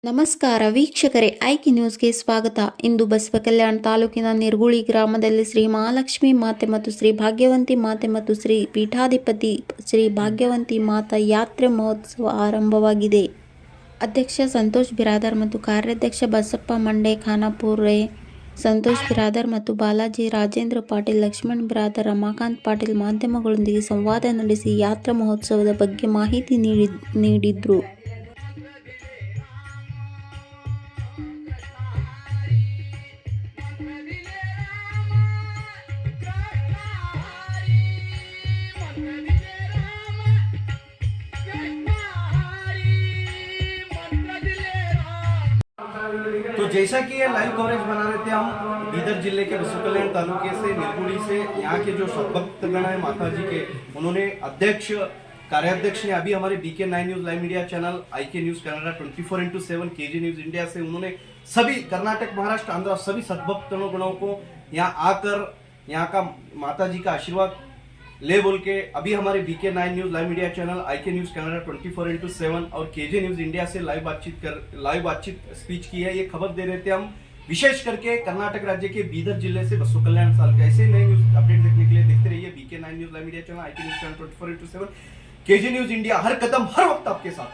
ನಮಸ್ಕಾರ ವೀಕ್ಷಕರೇ, ಐಕೆ ನ್ಯೂಸ್ಗೆ ಸ್ವಾಗತ. ಇಂದು ಬಸವಕಲ್ಯಾಣ ತಾಲೂಕಿನ ನಿರ್ಗುಳಿ ಗ್ರಾಮದಲ್ಲಿ ಶ್ರೀ ಮಹಾಲಕ್ಷ್ಮಿ ಮಾತೆ ಮತ್ತು ಶ್ರೀ ಭಾಗ್ಯವಂತಿ ಮಾತೆ ಮತ್ತು ಶ್ರೀ ಪೀಠಾಧಿಪತಿ ಶ್ರೀ ಭಾಗ್ಯವಂತಿ ಮಾತಾ ಯಾತ್ರೆ ಮಹೋತ್ಸವ ಆರಂಭವಾಗಿದೆ. ಅಧ್ಯಕ್ಷ ಸಂತೋಷ್ ಬಿರಾದರ್ ಮತ್ತು ಕಾರ್ಯಾಧ್ಯಕ್ಷ ಬಸಪ್ಪ ಮಂಡೆ ಖಾನಾಪುರೆ. ಸಂತೋಷ್ ಬಿರಾದರ್ ಮತ್ತು ಬಾಲಾಜಿ ರಾಜೇಂದ್ರ ಪಾಟೀಲ್, ಲಕ್ಷ್ಮಣ್ ಬಿರಾದರ್, ರಮಾಕಾಂತ್ ಪಾಟೀಲ್ ಮಾಧ್ಯಮಗಳೊಂದಿಗೆ ಸಂವಾದ ನಡೆಸಿ ಯಾತ್ರಾ ಮಹೋತ್ಸವದ ಬಗ್ಗೆ ಮಾಹಿತಿ ನೀಡಿದರು. तो जैसा कि ये लाइव कवरेज बना रहे थे हम बीदर जिले के बसवकल्याण तालुके से निर्गुड़ी से, यहाँ के जो भक्तगण है माता जी के, उन्होंने अध्यक्ष कार्याध्यक्ष ने अभी हमारे BK9 news live media channel, IK news Canada 24x7, KG news India से उन्होंने सभी कर्नाटक, महाराष्ट्र, आंध्र सभी सद्भक्तगणों को यहाँ आकर यहाँ का माता जी का आशीर्वाद ले बोल के अभी हमारे BK9 news live media channel, IK news Canada 24x7 और KG न्यूज इंडिया से लाइव बातचीत स्पीच की है। ये खबर दे रहे थे हम विशेष करके कर्नाटक राज्य के बीदर जिले से बसवकल्याण साल के। ऐसे नए न्यूज अपडेट देखने के लिए देखते रहिए BK9 news live media channel, IK news channel 24x7, KG news India, हर कदम हर वक्त आपके साथ।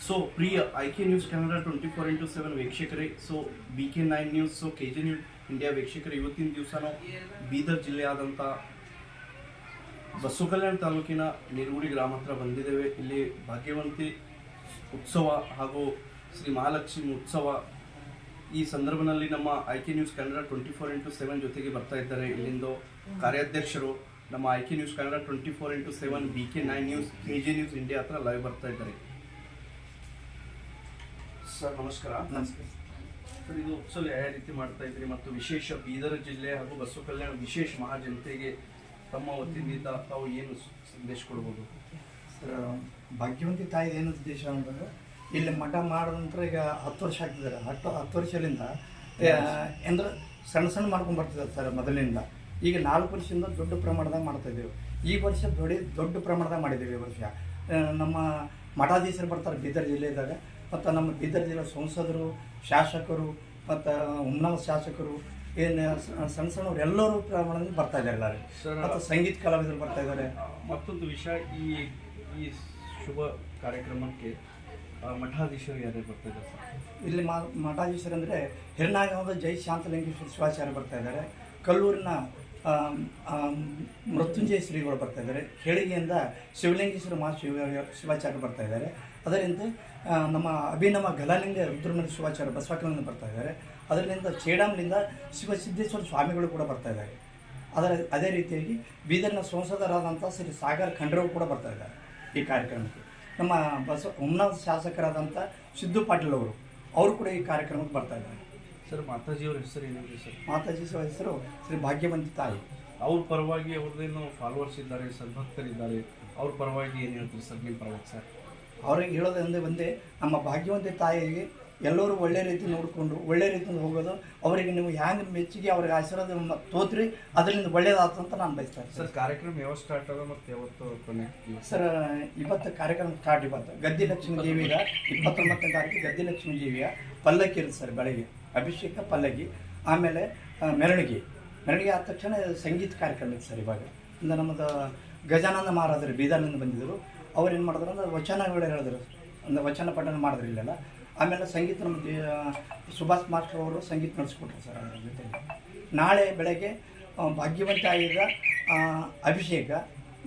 ಸೊ ಪ್ರಿಯ IK ನ್ಯೂಸ್ ಕನ್ನಡ 24x7 ವೀಕ್ಷಕರೇ, ಸೊ BK9 ನ್ಯೂಸ್, ಸೊ KG ನ್ಯೂಸ್ ಇಂಡಿಯಾ ವೀಕ್ಷಕರೇ, ಇವತ್ತಿನ ದಿವಸ ನಾವು ಬೀದರ್ ಜಿಲ್ಲೆಯಾದಂಥ ಬಸವಕಲ್ಯಾಣ ತಾಲೂಕಿನ ನಿರ್ಗುಡಿ ಗ್ರಾಮ ಹತ್ರ ಬಂದಿದ್ದೇವೆ. ಇಲ್ಲಿ ಭಾಗ್ಯವಂತಿ ಉತ್ಸವ ಹಾಗೂ ಶ್ರೀ ಮಹಾಲಕ್ಷ್ಮಿ ಉತ್ಸವ ಈ ಸಂದರ್ಭದಲ್ಲಿ ನಮ್ಮ IK ನ್ಯೂಸ್ ಕನ್ನಡ 24x7 ಜೊತೆಗೆ ಬರ್ತಾ ಇದ್ದಾರೆ. ಇಲ್ಲಿಂದ ಕಾರ್ಯಾಧ್ಯಕ್ಷರು ನಮ್ಮ IK news Kannada 24x7, BK9 news, KG news India ಹತ್ರ ಲೈವ್ ಬರ್ತಾ ಇದ್ದಾರೆ. ಸರ್ ನಮಸ್ಕಾರ. ನಮಸ್ಕಾರ ಸರ್, ಇದು ಉತ್ಸವ ಯಾವ ರೀತಿ ಮಾಡ್ತಾ ಇದ್ರಿ ಮತ್ತು ವಿಶೇಷ ಬೀದರ್ ಜಿಲ್ಲೆ ಹಾಗೂ ಬಸವಕಲ್ಯಾಣ ವಿಶೇಷ ಮಹಾಜನತೆಗೆ ತಮ್ಮ ವತಿಯಿಂದ ತಾವು ಏನು ಸಂದೇಶ ಕೊಡ್ಬೋದು? ಸರ್, ಭಾಗ್ಯವಂತಿ ತಾಯಿದು ಏನು ಉದ್ದೇಶ ಅಂತಂದ್ರೆ ಇಲ್ಲಿ ಮಠ ಮಾಡಿದ ನಂತರ ಈಗ 10 ವರ್ಷ ಆಗ್ತಿದ್ದಾರೆ. 10 ವರ್ಷದಿಂದ ಅಂದ್ರೆ ಸಣ್ಣ ಸಣ್ಣ ಮಾಡ್ಕೊಂಡು ಬರ್ತಿದ್ದಾರೆ ಸರ್ ಮೊದಲಿನಿಂದ. ಈಗ 4 ವರ್ಷದಿಂದ ದೊಡ್ಡ ಪ್ರಮಾಣದಾಗ ಮಾಡ್ತಾಯಿದ್ದೇವೆ. ಈ ವರ್ಷ ದೊಡ್ಡ ಪ್ರಮಾಣದಾಗ ಮಾಡಿದ್ದೇವೆ. ಈ ವರ್ಷ ನಮ್ಮ ಮಠಾಧೀಶರು ಬರ್ತಾರೆ ಬೀದರ್ ಜಿಲ್ಲೆದಾಗ, ಮತ್ತು ನಮ್ಮ ಬೀದರ್ ಜಿಲ್ಲೆ ಸಂಸದರು, ಶಾಸಕರು ಮತ್ತು ಹುಮ್ನಾಬಾದ್ ಶಾಸಕರು, ಏನು ಸಣ್ಣ ಸಣ್ಣವ್ರು ಎಲ್ಲರೂ ಪ್ರಮಾಣದಲ್ಲಿ ಬರ್ತಾ ಇದ್ದಾರೆ. ಎಲ್ಲರೂ ಮತ್ತು ಸಂಗೀತ ಕಲಾವಿದರು ಬರ್ತಾ ಇದ್ದಾರೆ. ಮತ್ತೊಂದು ವಿಷಯ, ಈ ಶುಭ ಕಾರ್ಯಕ್ರಮಕ್ಕೆ ಮಠಾಧೀಶರು ಯಾರ್ಯಾರು ಬರ್ತಾ ಇದ್ದಾರೆ ಸರ್? ಇಲ್ಲಿ ಮಠಾಧೀಶರು ಅಂದರೆ ಹಿರನಾಗಾಂವದ ಜೈ ಶಾಂತಲಿಂಗೇಶ್ವರ ಶಿವಾಚಾರ್ಯ ಬರ್ತಾ ಇದ್ದಾರೆ. ಕಲ್ಲೂರಿನ ಮೃತ್ಯುಂಜಯ ಶ್ರೀಗಳು ಬರ್ತಾ ಇದ್ದಾರೆ. ಹೇಳಿಗೆಯಿಂದ ಶಿವಲಿಂಗೇಶ್ವರ ಶಿವಾಚಾರ್ಯ ಬರ್ತಾ ಇದ್ದಾರೆ. ಅದರಿಂದ ನಮ್ಮ ಅಭಿನವ ಗಲಾಲಿಂಗ ರುದ್ರಮುನಿ ಶಿವಾಚಾರ್ಯ ಬಸವಕಲ್ಯಾಣ ಬರ್ತಾ ಇದ್ದಾರೆ. ಅದರಿಂದ ಚೇಡಾಮ್ಲಿಂದ ಶಿವಸಿದ್ದೇಶ್ವರ ಸ್ವಾಮಿಗಳು ಕೂಡ ಬರ್ತಾ ಇದ್ದಾರೆ. ಅದೇ ರೀತಿಯಾಗಿ ಬೀದರ್ನ ಸಂಸದರಾದಂಥ ಶ್ರೀ ಸಾಗರ್ ಖಂಡ್ರವರು ಕೂಡ ಬರ್ತಾ ಇದ್ದಾರೆ ಈ ಕಾರ್ಯಕ್ರಮಕ್ಕೆ. ನಮ್ಮ ಹುಮ್ನಾಬಾದ್ ಶಾಸಕರಾದಂಥ ಸಿದ್ದು ಪಾಟೀಲ್ ಅವರು ಕೂಡ ಈ ಕಾರ್ಯಕ್ರಮಕ್ಕೆ ಬರ್ತಾ ಇದ್ದಾರೆ. ಸರ್, ಮಾತಾಜಿಯವ್ರ ಹೆಸರು ಏನಿದೆ ಸರ್? ಮಾತಾಜಿ ಹೆಸರು ಶ್ರೀ ಭಾಗ್ಯವಂತಿ ತಾಯಿ. ಅವ್ರ ಪರವಾಗಿ ಅವ್ರದ್ದೇನು ಫಾಲೋವರ್ಸ್ ಇದ್ದಾರೆ, ಸದ್ಭಕ್ತರಿದ್ದಾರೆ, ಅವ್ರ ಪರವಾಗಿ ಏನು ಹೇಳ್ತೀರಿ ಸರ್ ನಿಮ್ಮ ಪರವಾಗಿ ಸರ್? ಅವ್ರಿಗೆ ಹೇಳೋದಂದ್ರೆ ಒಂದೇ, ನಮ್ಮ ಭಾಗ್ಯವಂತಿ ತಾಯಿಗೆ ಎಲ್ಲರೂ ಒಳ್ಳೆ ರೀತಿ ನೋಡಿಕೊಂಡು ಒಳ್ಳೆ ರೀತಿಯಿಂದ ಹೋಗೋದು. ಅವರಿಗೆ ನೀವು ಹ್ಯಾಂಗೆ ಮೆಚ್ಚುಗೆ ಅವ್ರಿಗೆ ಆಶೀರ್ವಾದ ತೋತ್ರಿ, ಅದರಿಂದ ಒಳ್ಳೇದಾಯ್ತು ಅಂತ ನಾನು ಬಯಸ್ತಾರೆ. ಸರ್, ಕಾರ್ಯಕ್ರಮ ಯಾವಾಗ ಸ್ಟಾರ್ಟ್ ಆಗ ಮತ್ತು ಯಾವತ್ತು ಕೊನೆ? ಸರ್, ಇವತ್ತು ಕಾರ್ಯಕ್ರಮ ಸ್ಟಾರ್ಟ್. ಇವತ್ತು ಗದ್ದಿ ಲಕ್ಷ್ಮೀ ದೇವಿಯ 29ನೇ ತಾರೀಕು ಗದ್ದಿ ಲಕ್ಷ್ಮೀ ದೇವಿಯ ಪಲ್ಲಕ್ಕಿ ಇರುತ್ತೆ ಸರ್. ಬೆಳಗ್ಗೆ ಅಭಿಷೇಕ, ಪಲ್ಲಕ್ಕಿ, ಆಮೇಲೆ ಮೆರವಣಿಗೆ ಆದ ತಕ್ಷಣ ಸಂಗೀತ ಕಾರ್ಯಕ್ರಮ ಇತ್ತು ಸರ್. ಇವಾಗ ಇಂದ ನಮ್ಮದು ಗಜಾನಂದ ಮಹಾರಾಜರು ಬೀದರ್ನಿಂದ ಬಂದಿದ್ದರು. ಅವ್ರು ಏನು ಮಾಡಿದ್ರು ಅಂದ್ರೆ ವಚನಗಳು ಹೇಳಿದ್ರು, ಒಂದು ವಚನ ಪಠಣ ಮಾಡಿದ್ರು ಇಲ್ಲೆಲ್ಲ. ಆಮೇಲೆ ಸಂಗೀತ ನಮ್ಮ ಸುಭಾಷ್ ಮಾಸ್ಟರ್ ಅವರು ಸಂಗೀತ ನಡೆಸ್ಕೊಟ್ರು ಸರ್. ಅದರ ಜೊತೆಗೆ ನಾಳೆ ಬೆಳಗ್ಗೆ ಭಾಗ್ಯವಂತಿ ಆಗಿದ್ದ ಅಭಿಷೇಕ,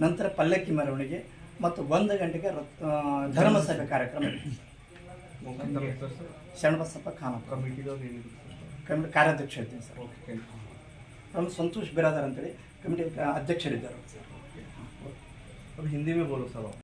ನಂತರ ಪಲ್ಲಕ್ಕಿ ಮೆರವಣಿಗೆ ಮತ್ತು 1 ಗಂಟೆಗೆ ಧರ್ಮಸಭೆ ಕಾರ್ಯಕ್ರಮ ಇದೆ. ಶರಣಬಸಪ್ಪ ಖಾನಾಪುರ ಕಮಿಟಿ ಕಾರ್ಯಾಧ್ಯಕ್ಷ ಇರ್ತೀನಿ ಸರ್. ನಮ್ಮ ಸಂತೋಷ್ ಬಿರಾದರ್ ಅಂತೇಳಿ ಕಮಿಟಿ ಅಧ್ಯಕ್ಷರಿದ್ದಾರೆ ಸರ್. अब हिंदी में बोलो सर।